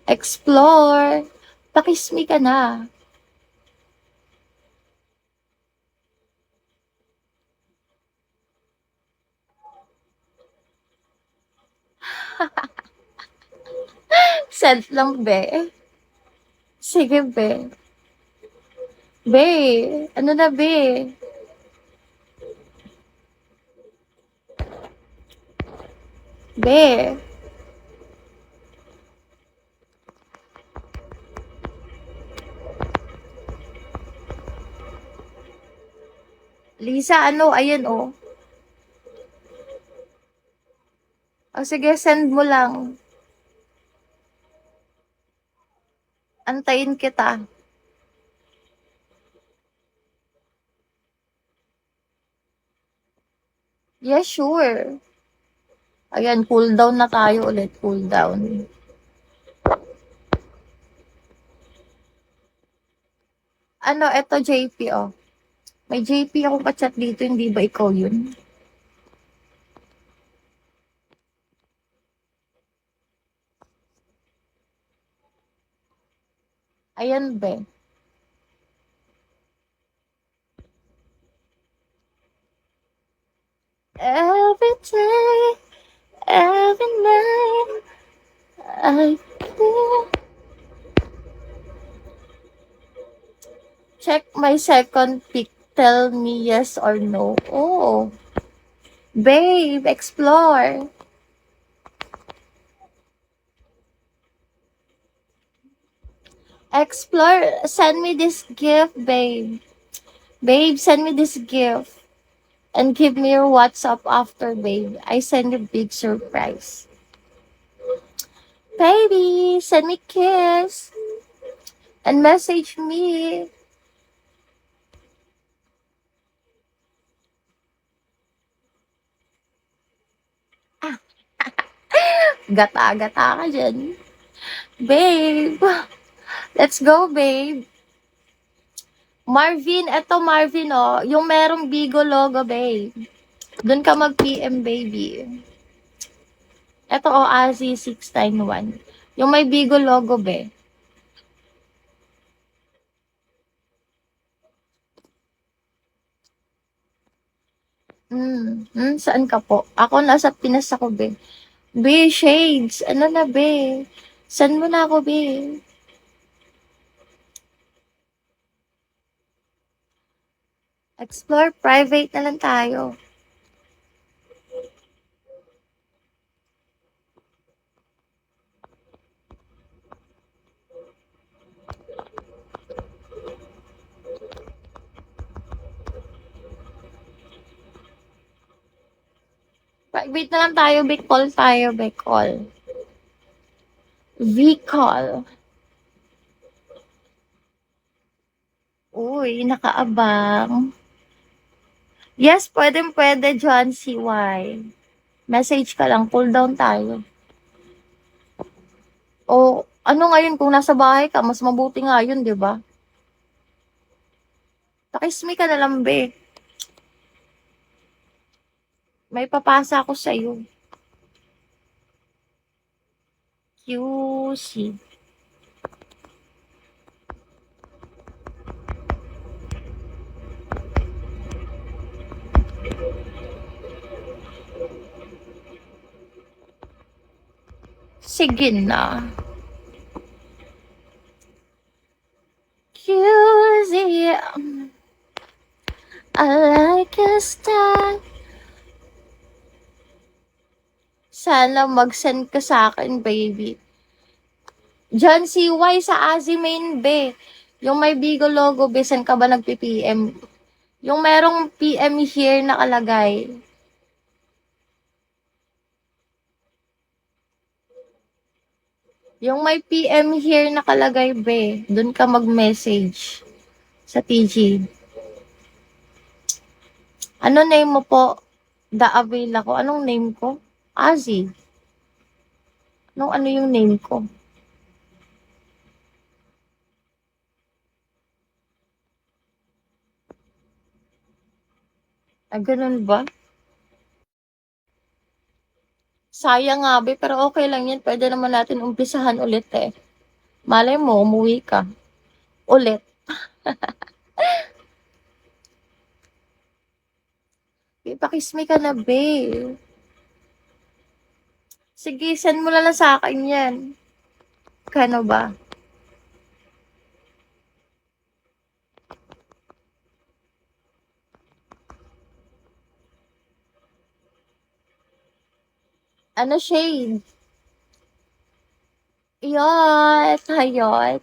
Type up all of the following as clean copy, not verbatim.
Explore. Pakismi ka na. Send lang, be. Sige, be. Be, ano na, be? Be. Lisa, ano? Ayan, oh. O, sige, send mo lang. Antayin kita. Yeah, sure. Ayan, cool down na tayo ulit. Cool down. Ano, eto JP, oh. May JP ako ka-chat dito, hindi ba ikaw yun? Ayan, be. Every day, every night, I feel. Check my second pic. Tell me yes or no. Oh, babe, explore. Explore. Send me this gift, babe. Babe, send me this gift. And give me your WhatsApp after, babe. I send you big surprise. Baby, send me kiss. And message me. Gata-gata ka dyan. Babe, let's go, babe. Marvin, eto Marvin, oh. Yung merong Bigo logo, babe. Doon ka mag-PM, baby. Eto, oh, Azi691. Yung may Bigo logo, be. Saan ka po? Ako nasa Pinas ako, be. Be, shades. Ano na, be? Saan mo na ako, be? Explore, private na lang tayo. Private na lang tayo, be. Call tayo, be. Call. V-call. Uy, nakaabang. Yes, pwede, John CY. Message ka lang, cool down tayo. O, ano ngayon kung nasa bahay ka, mas mabuti nga yun, di ba? Pakismi ka na lang, be. May papasa ako sa'yo. QC. Sige na. QC. I like your style. Sana mag-send ka sa akin, baby. John CY sa Azimain, be. Yung may Bigo logo, be, saan ka ba nagpi-PM? Yung merong PM here nakalagay. Yung may PM here nakalagay, be. Doon ka mag-message sa TG. Ano name mo po? The avail ako. Anong name ko? Azi. Ano yung name ko? Ah, ganun ba? Sayang nga, be. Pero okay lang yan. Pwede naman natin umpisahan ulit eh. Malay mo, umuwi ka. Ulit. Ipakiss me ka na, be. Sige, send mo na lang sa akin yan. Kano ba? Ano shade? Yot, hayot.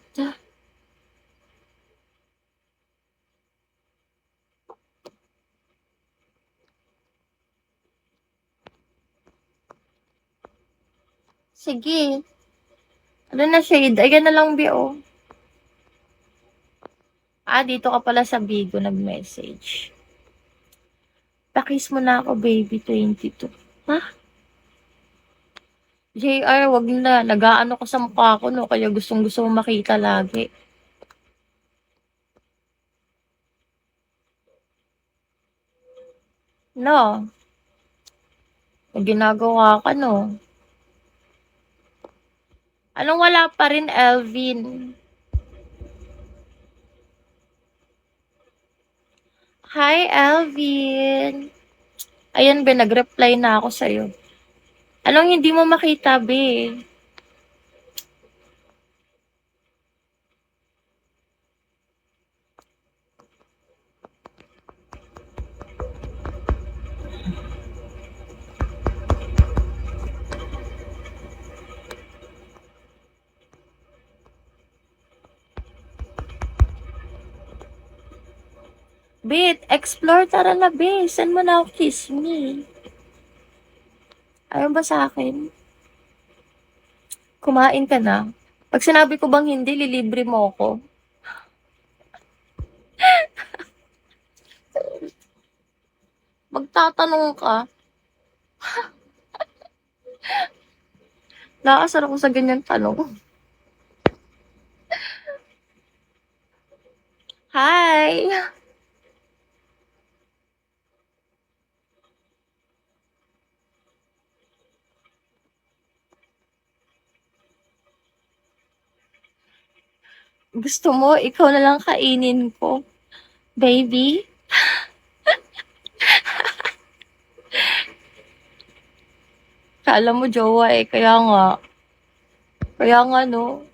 Sige. Ano na shade? Ayan na lang, be, oh. Dito ka pala sa Bigo nag-message. Pakiss mo na ako, baby 22. Ha? JR, wag na. Nag-aano ka sa mukha ko, no? Kaya gustong-gusto mo makita lagi. No? May ginagawa ka, no? Anong wala pa rin, Elvin? Hi, Elvin. Ayan, be, nag-reply na ako sa'yo. Anong hindi mo makita, be? Be, explore, tara na, be. Saan mo na ako kiss me? Ayaw ba sa akin? Kumain ka na? Pag sinabi ko bang hindi, lilibre mo ako. Magtatanong ka. Nakasar ako sa ganyan tanong. Hi! Gusto mo, ikaw na lang kainin ko. Baby? Kala mo jowa eh, kaya nga. Kaya nga no.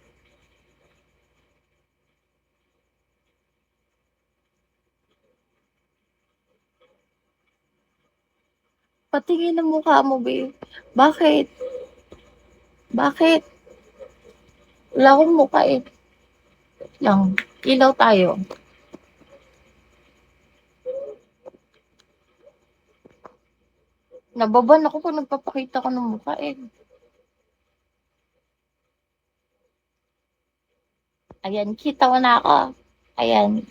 Patingin ang mukha mo, babe. Bakit? Bakit? Wala akong mukha eh. Lang. Ilaw tayo. Nababan ako kung nagpapakita ko ng mukha eh. Ayan, kita mo na ako. Ayan.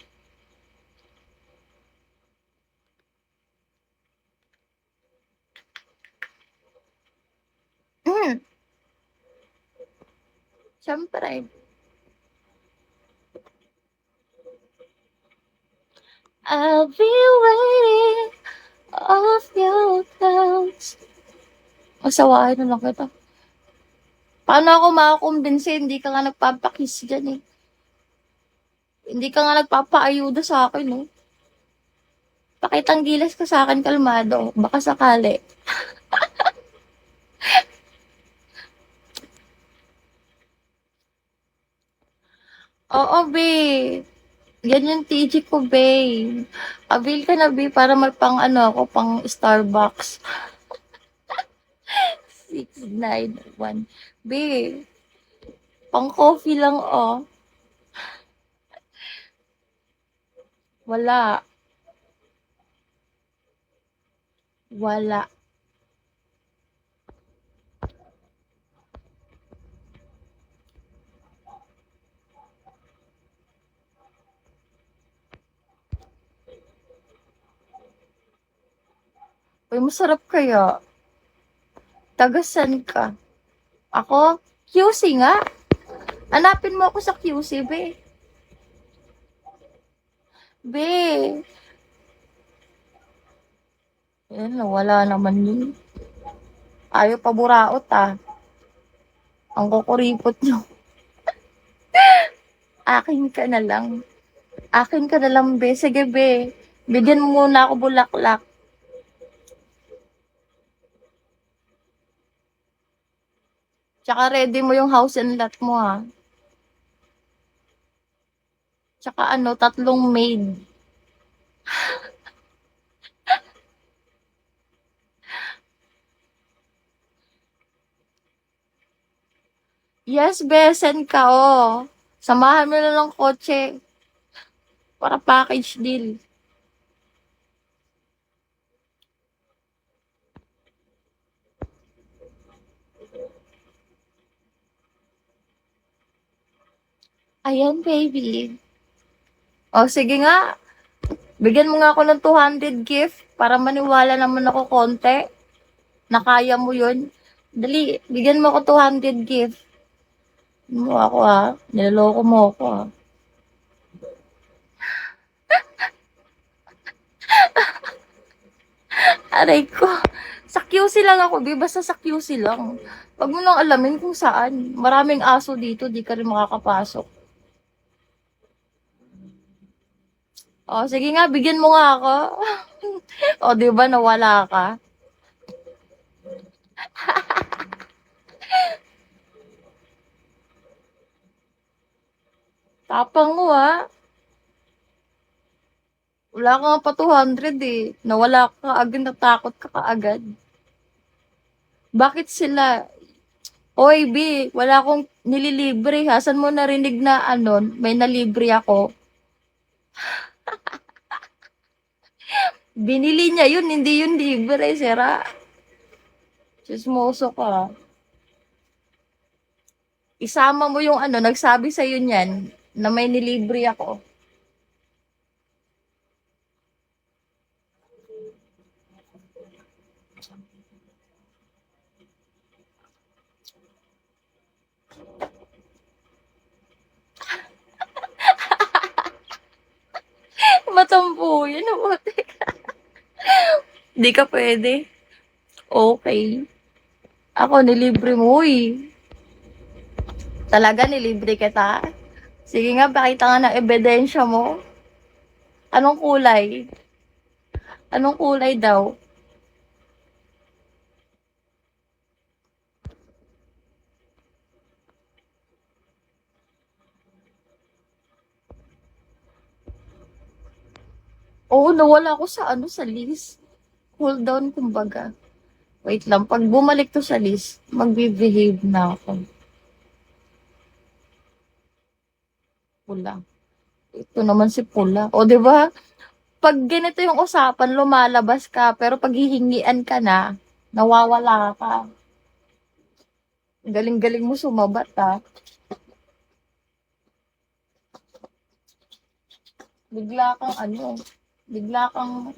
Mm, Siyempre. I'll be waiting off your clouds. Masawahin na lang kita. Paano ako makakumbinsi? Hindi ka nga nagpapakiss dyan eh. Hindi ka nga nagpapaayuda sa akin eh. Pakitang gilas ka sa akin, kalmado. Baka sakali. Oo, be. Yan yung TG ko, be. Avail ka na, be, para magpang ano ako, pang Starbucks. 691. Be, pang coffee lang, oh. Wala. Wala. Uy, masarap kaya. Tagasan ka. Ako? QC nga. Hanapin mo ako sa QC, be. Be. Yan, wala naman yun. Ayaw pa buraot, ah. Ang kukuripot nyo. Akin ka na lang. Akin ka na lang, be. Sige, be. Bigyan mo muna ako bulaklak. Tsaka ready mo yung house and lot mo, ha. Tsaka ano, 3 maid. Yes, be. Send ka, oh. Samahan mo na ng kotse para package deal. Ayan, baby. O, sige nga. Bigyan mo nga ako ng 200 gift para maniwala naman ako konti na kaya mo yun. Dali, bigyan mo ako 200 gift. Mo ako, ha. Niloloko mo ako, ha. Aray ko. Sa QC lang ako, be. Basta sa QC lang. Wag mo nang alamin kung saan. Maraming aso dito, di ka rin makakapasok. O, sige nga, bigyan mo nga ako. O, di ba nawala ka? Tapang mo, ha. Wala ka nga pa 200 eh. Nawala ka agad, natakot ka kaagad. Bakit sila? Oy, B, wala akong nililibre. Hasan mo narinig na ano, may nalibre ako. Binili niya yun, hindi yun libre, sira. Chismoso ka. Isama mo yung ano, nagsabi sa'yo niyan na may nilibre ako. Matampo yun, mabuti ka. Di ka pwede. Okay. Ako, nilibre mo eh. Talaga, nilibre kita? Sige nga, pakita nga ng ebidensya mo. Anong kulay? Anong kulay daw? Oo, nawala ako sa ano, sa list. Hold down, kumbaga. Wait lang, pag bumalik to sa list, magbe-behave na ako. Pula. Ito naman si Pula. O, di ba? Pag ganito yung usapan, lumalabas ka, pero pag hihingian ka na, nawawala ka. Galing-galing mo sumabat, ha? Bigla kang ano, bigla kang